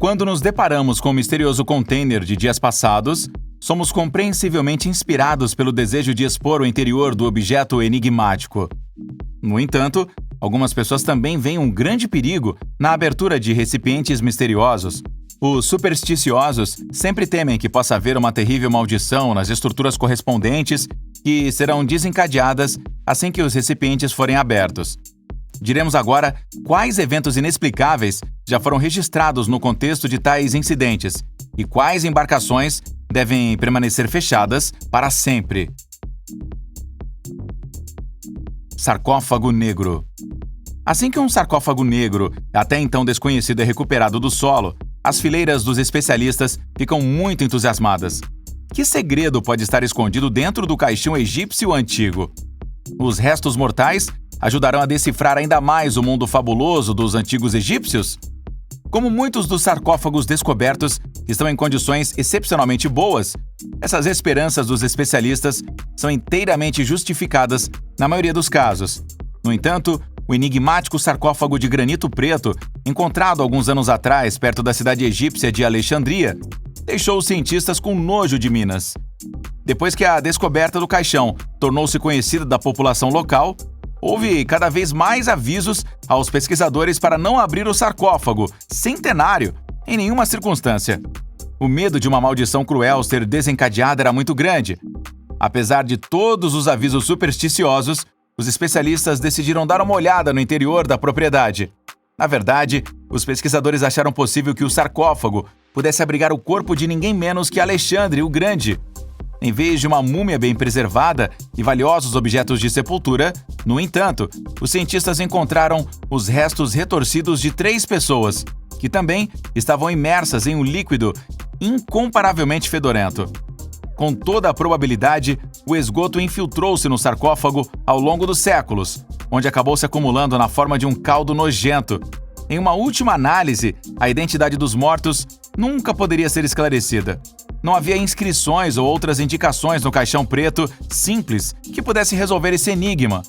Quando nos deparamos com o misterioso container de dias passados, somos compreensivelmente inspirados pelo desejo de expor o interior do objeto enigmático. No entanto, algumas pessoas também veem um grande perigo na abertura de recipientes misteriosos. Os supersticiosos sempre temem que possa haver uma terrível maldição nas estruturas correspondentes que serão desencadeadas assim que os recipientes forem abertos. Diremos agora quais eventos inexplicáveis já foram registrados no contexto de tais incidentes e quais embarcações devem permanecer fechadas para sempre. Sarcófago negro. Assim que um sarcófago negro, até então desconhecido, é recuperado do solo, as fileiras dos especialistas ficam muito entusiasmadas. Que segredo pode estar escondido dentro do caixão egípcio antigo? Os restos mortais ajudarão a decifrar ainda mais o mundo fabuloso dos antigos egípcios? Como muitos dos sarcófagos descobertos estão em condições excepcionalmente boas, essas esperanças dos especialistas são inteiramente justificadas na maioria dos casos. No entanto, o enigmático sarcófago de granito preto, encontrado alguns anos atrás perto da cidade egípcia de Alexandria, deixou os cientistas com nojo de Minas. Depois que a descoberta do caixão tornou-se conhecida da população local, houve cada vez mais avisos aos pesquisadores para não abrir o sarcófago centenário em nenhuma circunstância. O medo de uma maldição cruel ser desencadeada era muito grande. Apesar de todos os avisos supersticiosos, os especialistas decidiram dar uma olhada no interior da propriedade. Na verdade, os pesquisadores acharam possível que o sarcófago pudesse abrigar o corpo de ninguém menos que Alexandre o Grande. Em vez de uma múmia bem preservada e valiosos objetos de sepultura, no entanto, os cientistas encontraram os restos retorcidos de 3 pessoas, que também estavam imersas em um líquido incomparavelmente fedorento. Com toda a probabilidade, o esgoto infiltrou-se no sarcófago ao longo dos séculos, onde acabou se acumulando na forma de um caldo nojento. Em uma última análise, a identidade dos mortos nunca poderia ser esclarecida. Não havia inscrições ou outras indicações no caixão preto simples que pudesse resolver esse enigma.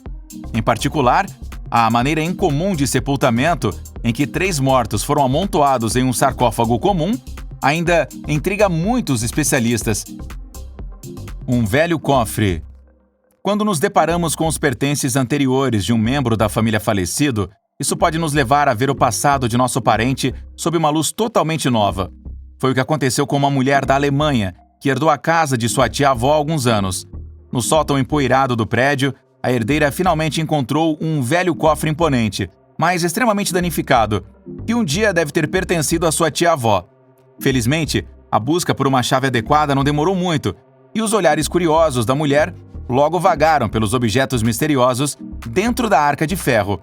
Em particular, a maneira incomum de sepultamento, em que 3 mortos foram amontoados em um sarcófago comum, ainda intriga muitos especialistas. Um velho cofre. Quando nos deparamos com os pertences anteriores de um membro da família falecido, isso pode nos levar a ver o passado de nosso parente sob uma luz totalmente nova. Foi o que aconteceu com uma mulher da Alemanha, que herdou a casa de sua tia-avó há alguns anos. No sótão empoeirado do prédio, a herdeira finalmente encontrou um velho cofre imponente, mas extremamente danificado, que um dia deve ter pertencido à sua tia-avó. Felizmente, a busca por uma chave adequada não demorou muito, e os olhares curiosos da mulher logo vagaram pelos objetos misteriosos dentro da arca de ferro.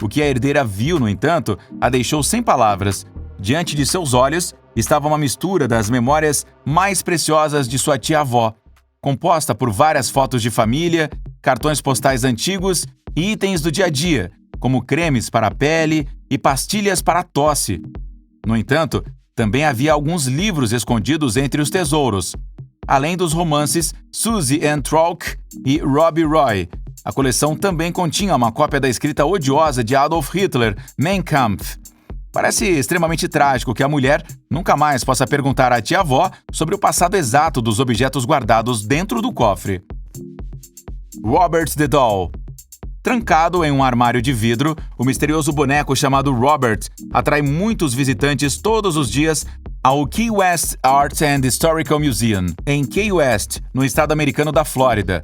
O que a herdeira viu, no entanto, a deixou sem palavras. Diante de seus olhos estava uma mistura das memórias mais preciosas de sua tia-avó, composta por várias fotos de família, cartões postais antigos e itens do dia a dia, como cremes para a pele e pastilhas para a tosse. No entanto, também havia alguns livros escondidos entre os tesouros, além dos romances Susie Ann Trolk e Robbie Roy. A coleção também continha uma cópia da escrita odiosa de Adolf Hitler, Mein Kampf. Parece extremamente trágico que a mulher nunca mais possa perguntar à tia-avó sobre o passado exato dos objetos guardados dentro do cofre. Robert the Doll. Trancado em um armário de vidro, o misterioso boneco chamado Robert atrai muitos visitantes todos os dias ao Key West Art and Historical Museum, em Key West, no estado americano da Flórida.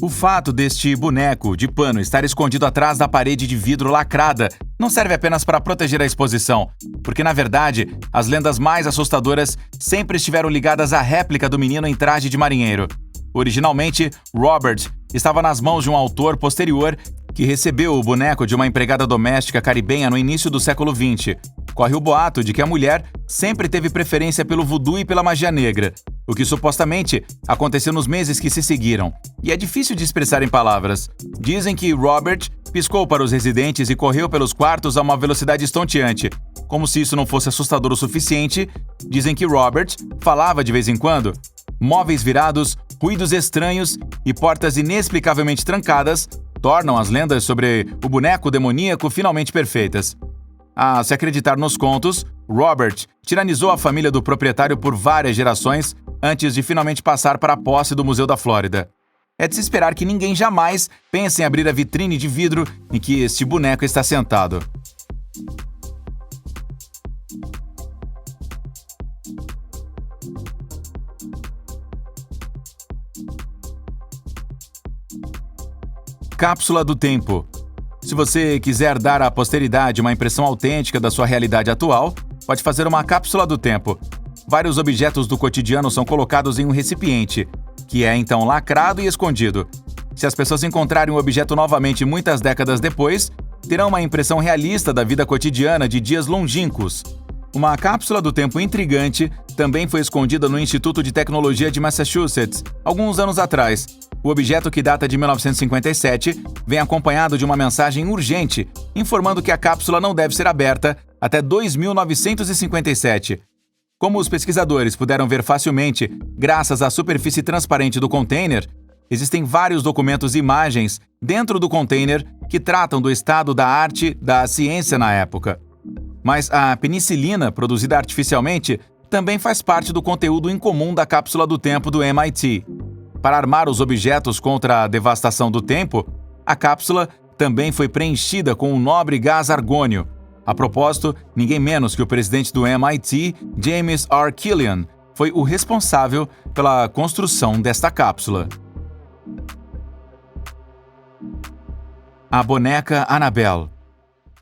O fato deste boneco de pano estar escondido atrás da parede de vidro lacrada não serve apenas para proteger a exposição, porque, na verdade, as lendas mais assustadoras sempre estiveram ligadas à réplica do menino em traje de marinheiro. Originalmente, Robert estava nas mãos de um autor posterior que recebeu o boneco de uma empregada doméstica caribenha no início do século XX. Corre o boato de que a mulher sempre teve preferência pelo voodoo e pela magia negra, o que supostamente aconteceu nos meses que se seguiram, e é difícil de expressar em palavras. Dizem que Robert piscou para os residentes e correu pelos quartos a uma velocidade estonteante. Como se isso não fosse assustador o suficiente, dizem que Robert falava de vez em quando. Móveis virados, ruídos estranhos e portas inexplicavelmente trancadas tornam as lendas sobre o boneco demoníaco finalmente perfeitas. Se acreditar nos contos, Robert tiranizou a família do proprietário por várias gerações antes de finalmente passar para a posse do Museu da Flórida. É de se esperar que ninguém jamais pense em abrir a vitrine de vidro em que este boneco está sentado. Cápsula do tempo. Se você quiser dar à posteridade uma impressão autêntica da sua realidade atual, pode fazer uma cápsula do tempo. Vários objetos do cotidiano são colocados em um recipiente, que é então lacrado e escondido. Se as pessoas encontrarem o objeto novamente muitas décadas depois, terão uma impressão realista da vida cotidiana de dias longínquos. Uma cápsula do tempo intrigante também foi escondida no Instituto de Tecnologia de Massachusetts, alguns anos atrás. O objeto, que data de 1957, vem acompanhado de uma mensagem urgente, informando que a cápsula não deve ser aberta até 2957. Como os pesquisadores puderam ver facilmente, graças à superfície transparente do container, existem vários documentos e imagens dentro do container que tratam do estado da arte da ciência na época. Mas a penicilina, produzida artificialmente, também faz parte do conteúdo incomum da cápsula do tempo do MIT. Para armar os objetos contra a devastação do tempo, a cápsula também foi preenchida com o nobre gás argônio. A propósito, ninguém menos que o presidente do MIT, James R. Killian, foi o responsável pela construção desta cápsula. A boneca Annabelle.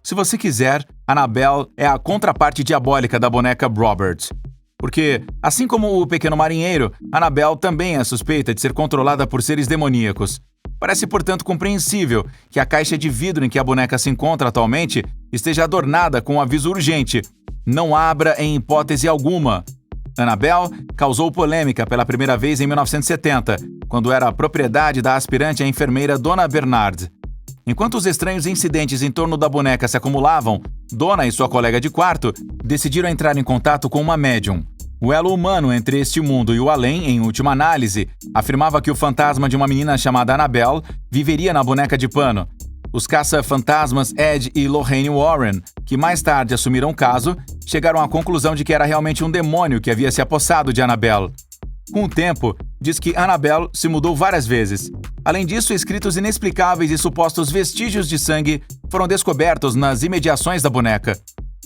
Se você quiser, Annabelle é a contraparte diabólica da boneca Robert. Porque, assim como o pequeno marinheiro, Annabelle também é suspeita de ser controlada por seres demoníacos. Parece, portanto, compreensível que a caixa de vidro em que a boneca se encontra atualmente esteja adornada com um aviso urgente: não abra em hipótese alguma. Annabelle causou polêmica pela primeira vez em 1970, quando era propriedade da aspirante à enfermeira Donna Bernard. Enquanto os estranhos incidentes em torno da boneca se acumulavam, Donna e sua colega de quarto decidiram entrar em contato com uma médium. O elo humano entre este mundo e o além, em última análise, afirmava que o fantasma de uma menina chamada Annabelle viveria na boneca de pano. Os caça-fantasmas Ed e Lorraine Warren, que mais tarde assumiram o caso, chegaram à conclusão de que era realmente um demônio que havia se apossado de Annabelle. Com o tempo, diz que Annabelle se mudou várias vezes. Além disso, escritos inexplicáveis e supostos vestígios de sangue foram descobertos nas imediações da boneca.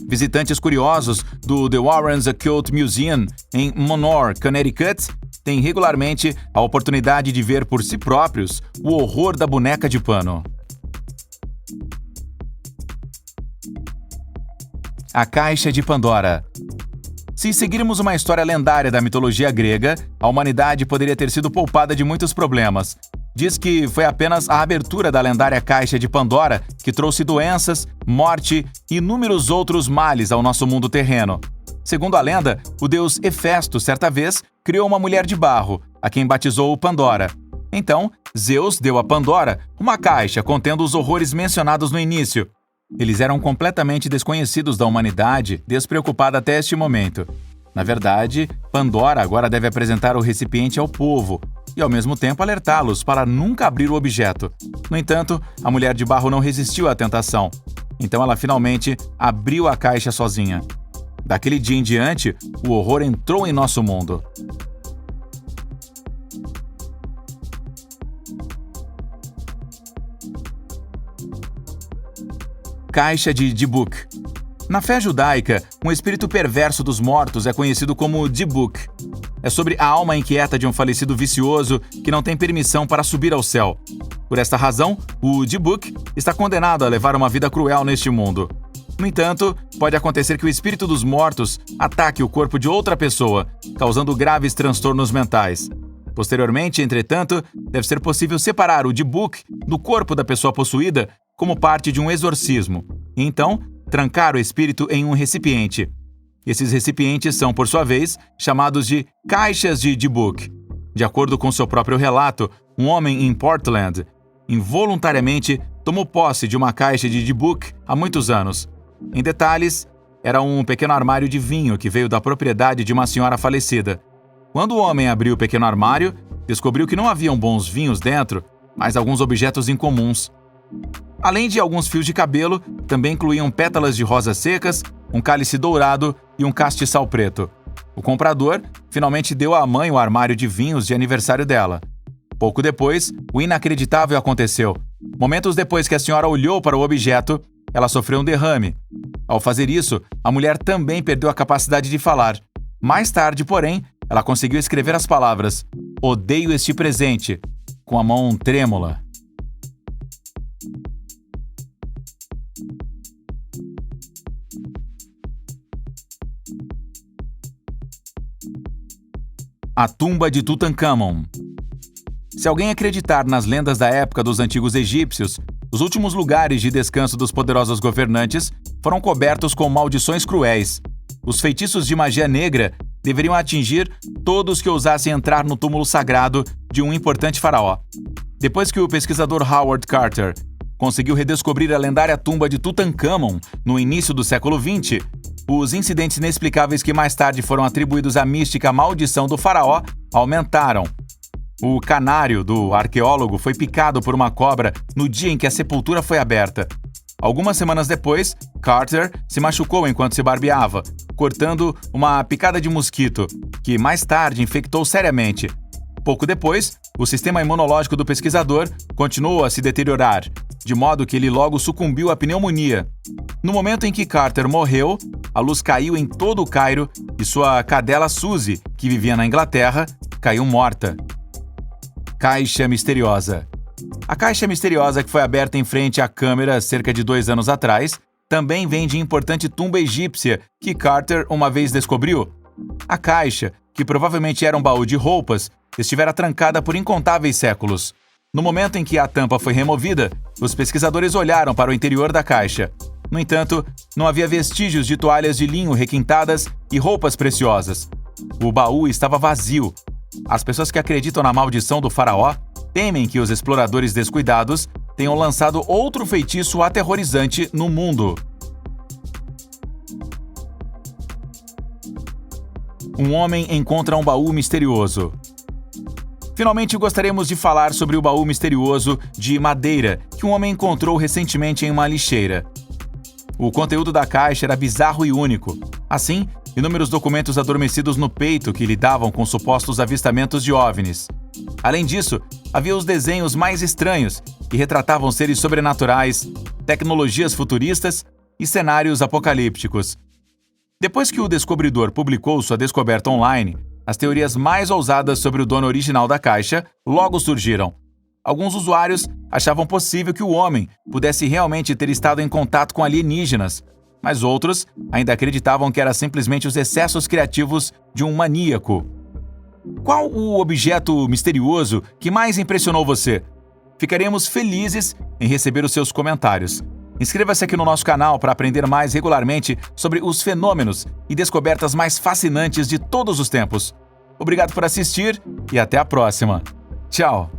Visitantes curiosos do The Warrens Occult Museum, em Monroe, Connecticut, têm regularmente a oportunidade de ver por si próprios o horror da boneca de pano. A Caixa de Pandora. Se seguirmos uma história lendária da mitologia grega, a humanidade poderia ter sido poupada de muitos problemas. Diz que foi apenas a abertura da lendária Caixa de Pandora que trouxe doenças, morte e inúmeros outros males ao nosso mundo terreno. Segundo a lenda, o deus Hefesto, certa vez, criou uma mulher de barro, a quem batizou Pandora. Então, Zeus deu a Pandora uma caixa contendo os horrores mencionados no início. Eles eram completamente desconhecidos da humanidade, despreocupada até este momento. Na verdade, Pandora agora deve apresentar o recipiente ao povo e, ao mesmo tempo, alertá-los para nunca abrir o objeto. No entanto, a mulher de barro não resistiu à tentação. Então ela finalmente abriu a caixa sozinha. Daquele dia em diante, o horror entrou em nosso mundo. Caixa de Dybbuk. Na fé judaica, um espírito perverso dos mortos é conhecido como Dybbuk. É sobre a alma inquieta de um falecido vicioso que não tem permissão para subir ao céu. Por esta razão, o Dybbuk está condenado a levar uma vida cruel neste mundo. No entanto, pode acontecer que o espírito dos mortos ataque o corpo de outra pessoa, causando graves transtornos mentais. Posteriormente, entretanto, deve ser possível separar o Dybbuk do corpo da pessoa possuída como parte de um exorcismo, e então trancar o espírito em um recipiente. Esses recipientes são, por sua vez, chamados de caixas de Dybbuk. De acordo com seu próprio relato, um homem em Portland involuntariamente tomou posse de uma caixa de Dybbuk há muitos anos. Em detalhes, era um pequeno armário de vinho que veio da propriedade de uma senhora falecida. Quando o homem abriu o pequeno armário, descobriu que não haviam bons vinhos dentro, mas alguns objetos incomuns. Além de alguns fios de cabelo, também incluíam pétalas de rosas secas, um cálice dourado e um castiçal preto. O comprador finalmente deu à mãe o armário de vinhos de aniversário dela. Pouco depois, o inacreditável aconteceu. Momentos depois que a senhora olhou para o objeto, ela sofreu um derrame. Ao fazer isso, a mulher também perdeu a capacidade de falar. Mais tarde, porém, ela conseguiu escrever as palavras "Odeio este presente", com a mão trêmula. A tumba de Tutancâmon. Se alguém acreditar nas lendas da época dos antigos egípcios, os últimos lugares de descanso dos poderosos governantes foram cobertos com maldições cruéis. Os feitiços de magia negra deveriam atingir todos que ousassem entrar no túmulo sagrado de um importante faraó. Depois que o pesquisador Howard Carter conseguiu redescobrir a lendária tumba de Tutancâmon no início do século XX, os incidentes inexplicáveis que mais tarde foram atribuídos à mística maldição do faraó aumentaram. O canário do arqueólogo foi picado por uma cobra no dia em que a sepultura foi aberta. Algumas semanas depois, Carter se machucou enquanto se barbeava, cortando uma picada de mosquito, que mais tarde infectou seriamente. Pouco depois, o sistema imunológico do pesquisador continuou a se deteriorar, de modo que ele logo sucumbiu à pneumonia. No momento em que Carter morreu, a luz caiu em todo o Cairo e sua cadela Suzy, que vivia na Inglaterra, caiu morta. Caixa misteriosa. A caixa misteriosa que foi aberta em frente à câmera cerca de 2 anos atrás também vem de importante tumba egípcia que Carter uma vez descobriu. A caixa, que provavelmente era um baú de roupas, estivera trancada por incontáveis séculos. No momento em que a tampa foi removida, os pesquisadores olharam para o interior da caixa. No entanto, não havia vestígios de toalhas de linho requintadas e roupas preciosas. O baú estava vazio. As pessoas que acreditam na maldição do faraó temem que os exploradores descuidados tenham lançado outro feitiço aterrorizante no mundo. Um homem encontra um baú misterioso. Finalmente gostaríamos de falar sobre o baú misterioso de madeira que um homem encontrou recentemente em uma lixeira. O conteúdo da caixa era bizarro e único. Assim, inúmeros documentos adormecidos no peito que lidavam com supostos avistamentos de OVNIs. Além disso, havia os desenhos mais estranhos, que retratavam seres sobrenaturais, tecnologias futuristas e cenários apocalípticos. Depois que o descobridor publicou sua descoberta online, as teorias mais ousadas sobre o dono original da caixa logo surgiram. Alguns usuários achavam possível que o homem pudesse realmente ter estado em contato com alienígenas, mas outros ainda acreditavam que era simplesmente os excessos criativos de um maníaco. Qual o objeto misterioso que mais impressionou você? Ficaremos felizes em receber os seus comentários. Inscreva-se aqui no nosso canal para aprender mais regularmente sobre os fenômenos e descobertas mais fascinantes de todos os tempos. Obrigado por assistir e até a próxima. Tchau!